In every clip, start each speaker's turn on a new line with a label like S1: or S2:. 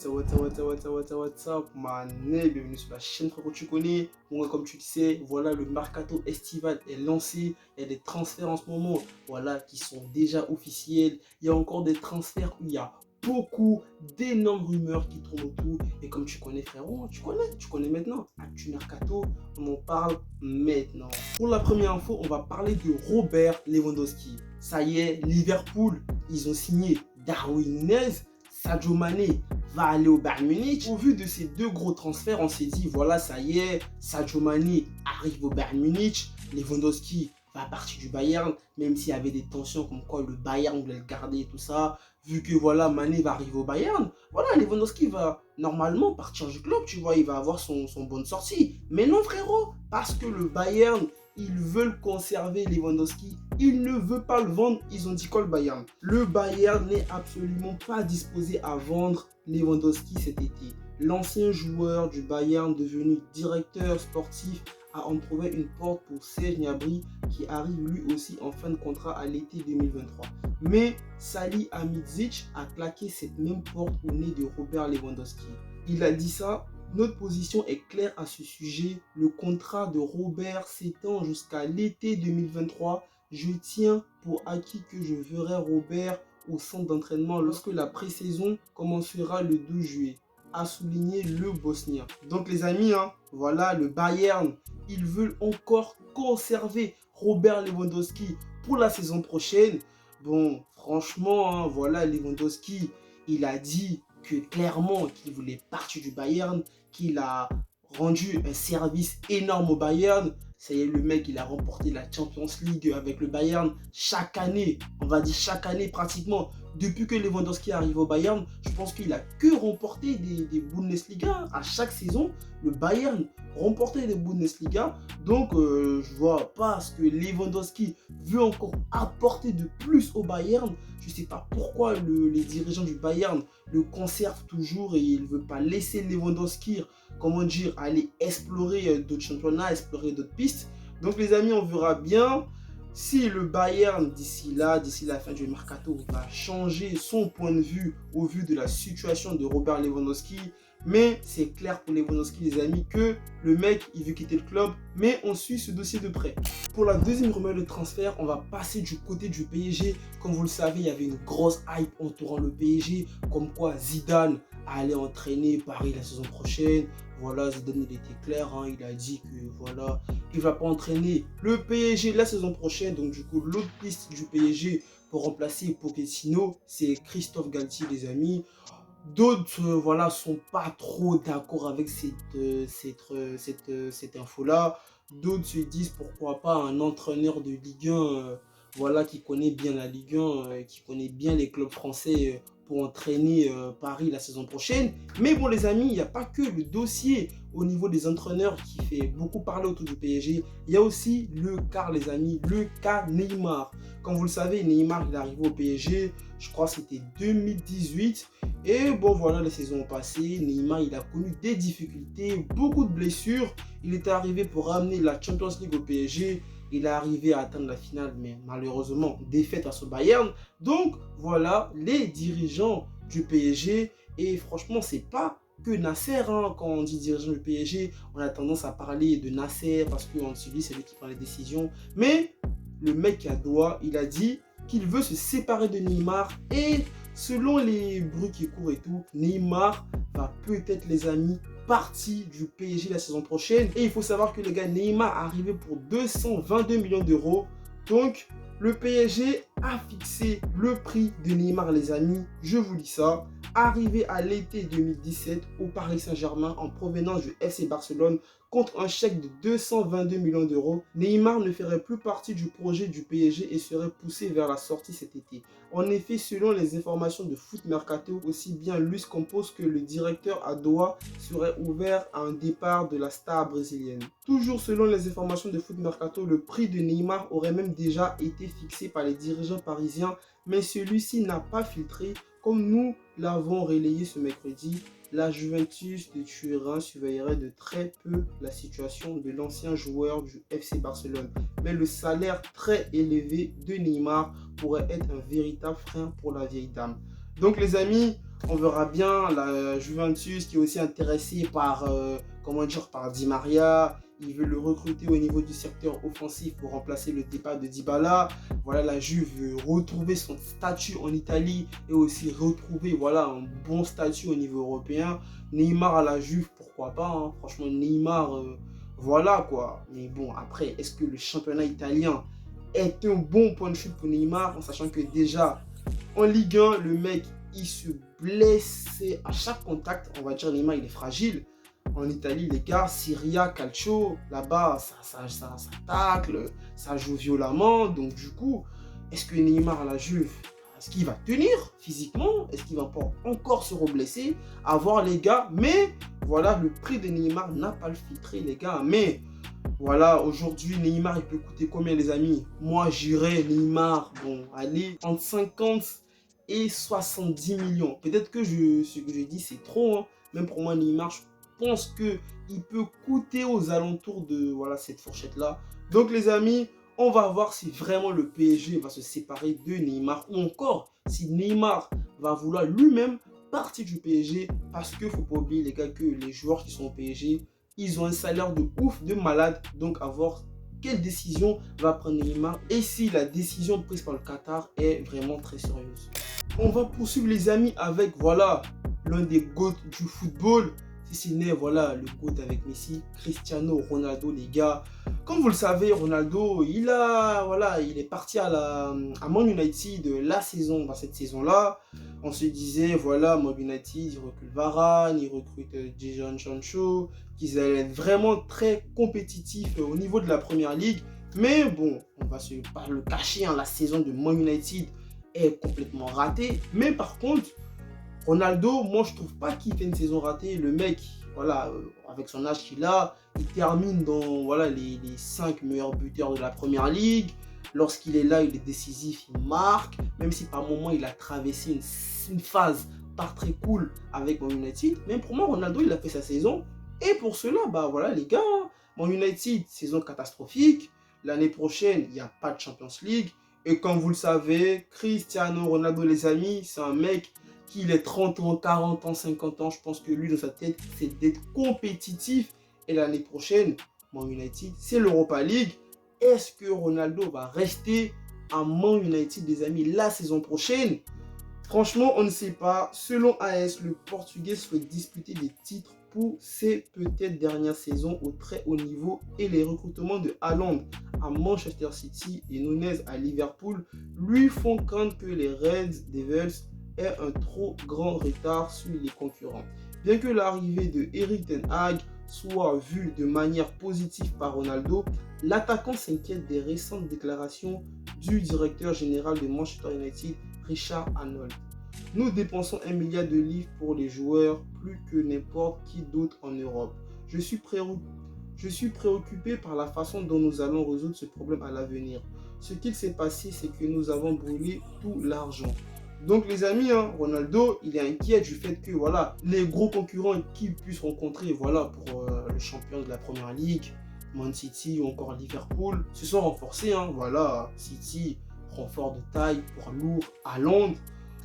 S1: What's up, mané, bienvenue sur la chaîne frérot, tu connais. Bon, comme tu le sais, voilà, le mercato estival est lancé. Il y a des transferts en ce moment, voilà, qui sont déjà officiels. Il y a encore des transferts où il y a beaucoup d'énormes rumeurs qui tournent autour. Et comme tu connais frérot, tu connais maintenant. Actu Mercato, on en parle maintenant. Pour la première info, on va parler de Robert Lewandowski. Ça y est, Liverpool, ils ont signé Darwin Nunez. Sadio Mané va aller au Bayern Munich. Au vu de ces deux gros transferts, on s'est dit, voilà, ça y est, Sadio Mané arrive au Bayern Munich, Lewandowski va partir du Bayern, même s'il y avait des tensions comme quoi le Bayern voulait le garder et tout ça. Vu que voilà, Mané va arriver au Bayern, voilà, Lewandowski va normalement partir du club, tu vois, il va avoir son bonne sortie. Mais non frérot, parce que le Bayern, ils veulent conserver Lewandowski, ils ne veulent pas le vendre, ils ont dit quoi le Bayern? Le Bayern n'est absolument pas disposé à vendre Lewandowski cet été. L'ancien joueur du Bayern devenu directeur sportif a entrouvert une porte pour Serge Gnabry qui arrive lui aussi en fin de contrat à l'été 2023. Mais Salih Hamidžić a claqué cette même porte au nez de Robert Lewandowski. Il a dit ça: notre position est claire à ce sujet. Le contrat de Robert s'étend jusqu'à l'été 2023. Je tiens pour acquis que je verrai Robert au centre d'entraînement lorsque la pré-saison commencera le 12 juillet, a souligné le Bosnien. Donc les amis, voilà, le Bayern, ils veulent encore conserver Robert Lewandowski pour la saison prochaine. Bon, franchement, voilà, Lewandowski, il a dit que clairement qu'il voulait partir du Bayern, qu'il a rendu un service énorme au Bayern. Ça y est, le mec, il a remporté la Champions League avec le Bayern chaque année, on va dire chaque année pratiquement. Depuis que Lewandowski arrive au Bayern, je pense qu'il a que remporté des Bundesliga. À chaque saison, le Bayern remportait des Bundesliga. Donc, je vois pas ce que Lewandowski veut encore apporter de plus au Bayern. Je sais pas pourquoi les dirigeants du Bayern le conservent toujours et ils ne veulent pas laisser Lewandowski, comment dire, aller explorer d'autres championnats, explorer d'autres pistes. Donc les amis, on verra bien si le Bayern d'ici la fin du mercato, va changer son point de vue au vu de la situation de Robert Lewandowski. Mais c'est clair pour Lewandowski, les amis, que le mec, il veut quitter le club. Mais on suit ce dossier de près. Pour la deuxième rumeur de transfert, on va passer du côté du PSG. Comme vous le savez, il y avait une grosse hype entourant le PSG. Comme quoi Zidane allait entraîner Paris la saison prochaine. Voilà, Zidane, il était clair, il a dit que voilà, il ne va pas entraîner le PSG la saison prochaine. Donc du coup, l'autre piste du PSG pour remplacer Pochettino, c'est Christophe Galtier, les amis. D'autres voilà, sont pas trop d'accord avec cette info-là. D'autres se disent pourquoi pas un entraîneur de Ligue 1 voilà, qui connaît bien la Ligue 1, qui connaît bien les clubs français pour entraîner Paris la saison prochaine. Mais bon les amis, il n'y a pas que le dossier au niveau des entraîneurs qui fait beaucoup parler autour du PSG. Il y a aussi le cas les amis, le cas Neymar. Comme vous le savez, Neymar il est arrivé au PSG, je crois que c'était 2018. Et bon voilà, les saisons passées, Neymar il a connu des difficultés, beaucoup de blessures. Il était arrivé pour ramener la Champions League au PSG. Il est arrivé à atteindre la finale, mais malheureusement, défaite à ce Bayern. Donc, voilà, les dirigeants du PSG. Et franchement, c'est pas que Nasser, quand on dit dirigeant du PSG, on a tendance à parler de Nasser parce qu'on se dit c'est lui qui prend les décisions. Mais le mec à doigt, il a dit qu'il veut se séparer de Neymar. Et selon les bruits qui courent et tout, Neymar va peut-être, les amis, partie du PSG la saison prochaine. Et il faut savoir que les gars, Neymar est arrivé pour 222 millions d'euros. Donc, le PSG a fixé le prix de Neymar, les amis. Je vous dis ça. Arrivé à l'été 2017 au Paris Saint-Germain en provenance du FC Barcelone contre un chèque de 222 millions d'euros, Neymar ne ferait plus partie du projet du PSG et serait poussé vers la sortie cet été. En effet, selon les informations de Foot Mercato, aussi bien Luis Campos que le directeur à Doha seraient ouverts à un départ de la star brésilienne. Toujours selon les informations de Foot Mercato, le prix de Neymar aurait même déjà été fixé par les dirigeants parisiens, mais celui-ci n'a pas filtré. Comme nous l'avons relayé ce mercredi, la Juventus de Turin surveillerait de très peu la situation de l'ancien joueur du FC Barcelone. Mais le salaire très élevé de Neymar pourrait être un véritable frein pour la vieille dame. Donc les amis, On verra bien la Juventus qui est aussi intéressée par, par Di Maria. Il veut le recruter au niveau du secteur offensif pour remplacer le départ de Dybala. Voilà, la Juve veut retrouver son statut en Italie et aussi retrouver voilà, un bon statut au niveau européen. Neymar à la Juve, pourquoi pas, hein. Franchement, Neymar, voilà quoi. Mais bon, après, est-ce que le championnat italien est un bon point de chute pour Neymar, en sachant que déjà, en Ligue 1, le mec, il se blesse à chaque contact. On va dire Neymar, il est fragile. En Italie, les gars, Serie A, Calcio, là-bas, ça tacle, ça joue violemment. Donc du coup, est-ce que Neymar à la Juve, est-ce qu'il va tenir physiquement? Est-ce qu'il va pas encore se reblesser? À voir les gars. Mais voilà, le prix de Neymar n'a pas le filtré les gars. Mais voilà, aujourd'hui, Neymar, il peut coûter combien, les amis? Moi, j'irais Neymar, bon, allez, entre 50 et 70 millions. Peut-être que ce que je dis, c'est trop, hein. Même pour moi, Neymar, je pense qu'il peut coûter aux alentours de voilà, cette fourchette-là. Donc, les amis, on va voir si vraiment le PSG va se séparer de Neymar ou encore si Neymar va vouloir lui-même partir du PSG, parce qu'il ne faut pas oublier, les gars, que les joueurs qui sont au PSG, ils ont un salaire de ouf, de malade. Donc, à voir quelle décision va prendre Neymar et si la décision prise par le Qatar est vraiment très sérieuse. On va poursuivre, les amis, avec voilà l'un des GOAT du football. Si ce n'est voilà le GOAT avec Messi, Cristiano Ronaldo, les gars. Comme vous le savez, Ronaldo, il est parti à Man United cette saison-là. On se disait, voilà, Man United, il recrute Varane, il recrute Jadon Sancho, qu'ils allaient être vraiment très compétitifs au niveau de la Première Ligue. Mais bon, on va pas le cacher, hein, la saison de Man United est complètement ratée. Mais par contre, Ronaldo, moi je trouve pas qu'il fait une saison ratée. Le mec, voilà, avec son âge qu'il a, il termine dans voilà, les 5 meilleurs buteurs de la Première Ligue. Lorsqu'il est là, il est décisif, il marque. Même si par moment il a traversé une phase pas très cool avec Man United. Mais pour moi, Ronaldo, il a fait sa saison. Et pour cela, bah voilà les gars, Man United, saison catastrophique. L'année prochaine, il n'y a pas de Champions League. Et comme vous le savez, Cristiano Ronaldo, les amis, c'est un mec qu'il ait 30 ans, 40 ans, 50 ans, je pense que lui, dans sa tête, c'est d'être compétitif. Et l'année prochaine, Man United, c'est l'Europa League. Est-ce que Ronaldo va rester à Man United, les amis, la saison prochaine? Franchement, on ne sait pas. Selon AS, le Portugais souhaite disputer des titres pour ses peut-être dernières saisons au très haut niveau, et les recrutements de Haaland à Manchester City et Nunez à Liverpool lui font craindre que les Red Devils aient un trop grand retard sur les concurrents. Bien que l'arrivée de Erik ten Hag soit vue de manière positive par Ronaldo, l'attaquant s'inquiète des récentes déclarations du directeur général de Manchester United, Richard Arnold. Nous dépensons 1 milliard de livres pour les joueurs, plus que n'importe qui d'autre en Europe. Je suis préoccupé par la façon dont nous allons résoudre ce problème à l'avenir. Ce qu'il s'est passé, c'est que nous avons brûlé tout l'argent. Donc les amis, hein, Ronaldo, il est inquiet du fait que voilà, les gros concurrents qu'il puisse rencontrer voilà, pour le champion de la Première Ligue, Man City ou encore Liverpool, se sont renforcés. Hein, voilà, City, renfort de taille, poids lourd, à Londres.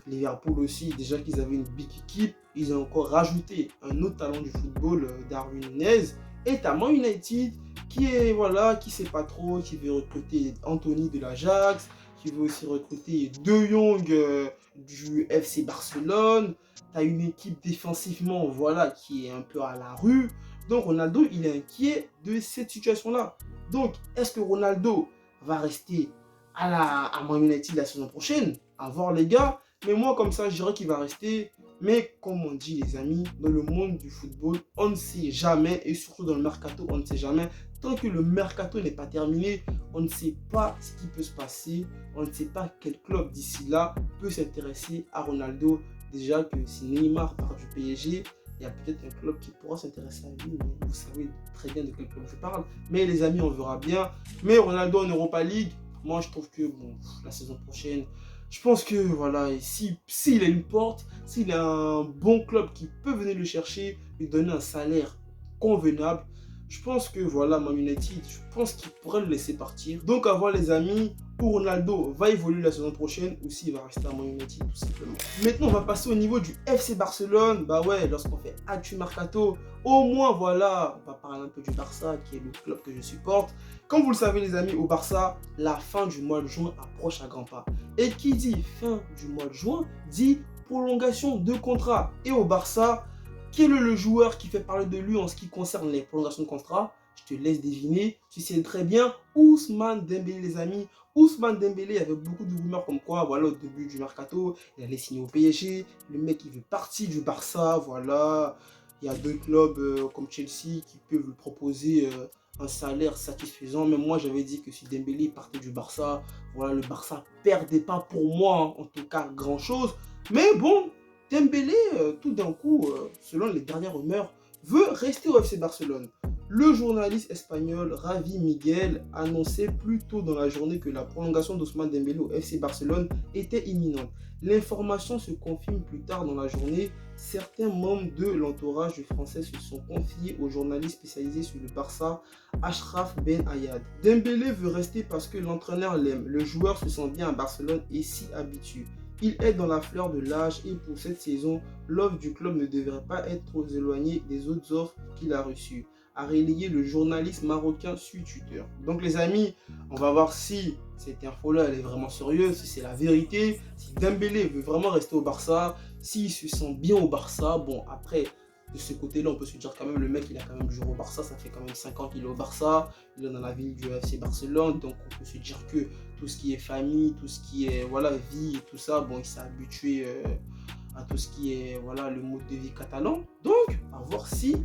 S1: Liverpool aussi, déjà qu'ils avaient une big équipe, ils ont encore rajouté un autre talent du football, Darwin Nunez. Et t'as Man United qui est voilà, qui sait pas trop, qui veut recruter Anthony de l'Ajax, qui veut aussi recruter De Jong du FC Barcelone. T'as une équipe défensivement voilà, qui est un peu à la rue. Donc Ronaldo, il est inquiet de cette situation-là. Donc, est-ce que Ronaldo va rester à Man United la saison prochaine? À voir les gars. Mais moi, comme ça, je dirais qu'il va rester. Mais comme on dit, les amis, dans le monde du football, on ne sait jamais. Et surtout dans le mercato, on ne sait jamais. Tant que le mercato n'est pas terminé, on ne sait pas ce qui peut se passer. On ne sait pas quel club d'ici là peut s'intéresser à Ronaldo. Déjà que si Neymar part du PSG, il y a peut-être un club qui pourra s'intéresser à lui. Mais vous savez très bien de quel club je parle. Mais les amis, on verra bien. Mais Ronaldo en Europa League, moi je trouve que bon, la saison prochaine, je pense que voilà, s'il a une porte, s'il a un bon club qui peut venir le chercher, lui donner un salaire convenable, je pense que voilà, Man United, je pense qu'il pourrait le laisser partir. Donc à voir les amis, où Ronaldo va évoluer la saison prochaine ou s'il va rester à Man United tout simplement. Maintenant, on va passer au niveau du FC Barcelone. Bah ouais, lorsqu'on fait Actu Mercato, au moins voilà, on va parler un peu du Barça qui est le club que je supporte. Comme vous le savez les amis, au Barça, la fin du mois de juin approche à grands pas. Et qui dit fin du mois de juin, dit prolongation de contrat. Et au Barça, quel est le joueur qui fait parler de lui en ce qui concerne les prolongations de contrat? Je te laisse deviner, tu sais très bien, Ousmane Dembélé les amis. Ousmane Dembélé, il y avait beaucoup de rumeurs comme quoi, voilà, au début du mercato, il allait signer au PSG, le mec il veut partir du Barça, voilà. Il y a deux clubs comme Chelsea qui peuvent lui proposer un salaire satisfaisant. Même moi, j'avais dit que si Dembélé partait du Barça, voilà, le Barça perdait pas pour moi, hein, en tout cas, grand-chose. Mais bon, Dembélé, tout d'un coup, selon les dernières rumeurs, veut rester au FC Barcelone. Le journaliste espagnol Ravi Miguel annonçait plus tôt dans la journée que la prolongation d'Ousmane Dembélé au FC Barcelone était imminente. L'information se confirme plus tard dans la journée. Certains membres de l'entourage du Français se sont confiés au journaliste spécialisé sur le Barça, Achraf Ben Ayad. Dembélé veut rester parce que l'entraîneur l'aime. Le joueur se sent bien à Barcelone et s'y habitue. Il est dans la fleur de l'âge et pour cette saison, l'offre du club ne devrait pas être trop éloignée des autres offres qu'il a reçues, a relayé le journaliste marocain sur Twitter. Donc les amis, on va voir si cette info-là, elle est vraiment sérieuse, si c'est la vérité, si Dembélé veut vraiment rester au Barça, s'il se sent bien au Barça. Bon, après, de ce côté-là, on peut se dire quand même, le mec, il a quand même joué au Barça, ça fait quand même 5 ans qu'il est au Barça, il est dans la ville du FC Barcelone, donc on peut se dire que tout ce qui est famille, tout ce qui est, voilà, vie et tout ça, bon, il s'est habitué à tout ce qui est, voilà, le mode de vie catalan. Donc, à voir si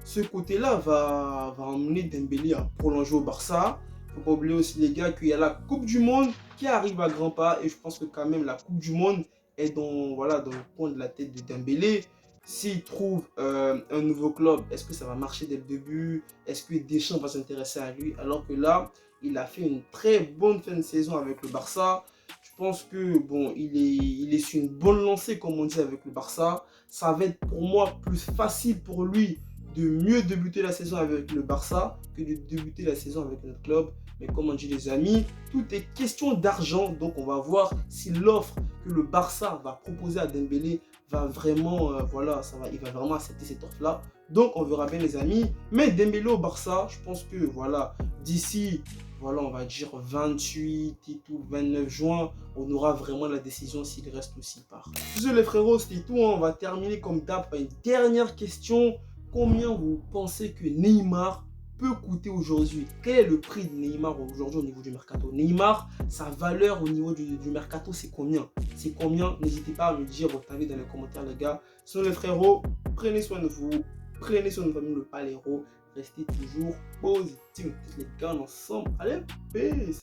S1: ce côté-là va emmener Dembélé à prolonger au Barça. Il ne faut pas oublier aussi les gars qu'il y a la Coupe du Monde qui arrive à grands pas et je pense que quand même la Coupe du Monde est dans, voilà, dans le coin de la tête de Dembélé. S'il trouve un nouveau club, est-ce que ça va marcher dès le début? Est-ce que Deschamps va s'intéresser à lui? Alors que là, il a fait une très bonne fin de saison avec le Barça. Je pense que bon, il est sur une bonne lancée comme on dit avec le Barça. Ça va être pour moi plus facile pour lui de mieux débuter la saison avec le Barça que de débuter la saison avec notre club. Mais comme on dit les amis, tout est question d'argent. Donc on va voir si l'offre que le Barça va proposer à Dembélé va vraiment, voilà, il va vraiment accepter cette offre-là. Donc on verra bien les amis. Mais Dembélé au Barça, je pense que voilà, d'ici, voilà, on va dire 28 et tout, 29 juin, on aura vraiment la décision s'il reste ou s'il part. Désolé les frérots, c'était tout. Hein. On va terminer comme d'hab par une dernière question. Combien vous pensez que Neymar peut coûter aujourd'hui? Quel est le prix de Neymar aujourd'hui au niveau du mercato? Neymar, sa valeur au niveau du mercato, c'est combien? C'est combien? N'hésitez pas à me dire votre avis dans les commentaires, les gars. Sinon, les frérots, prenez soin de vous. Prenez soin de votre famille, le paléro. Restez toujours positifs. Les gars, ensemble. Allez, peace!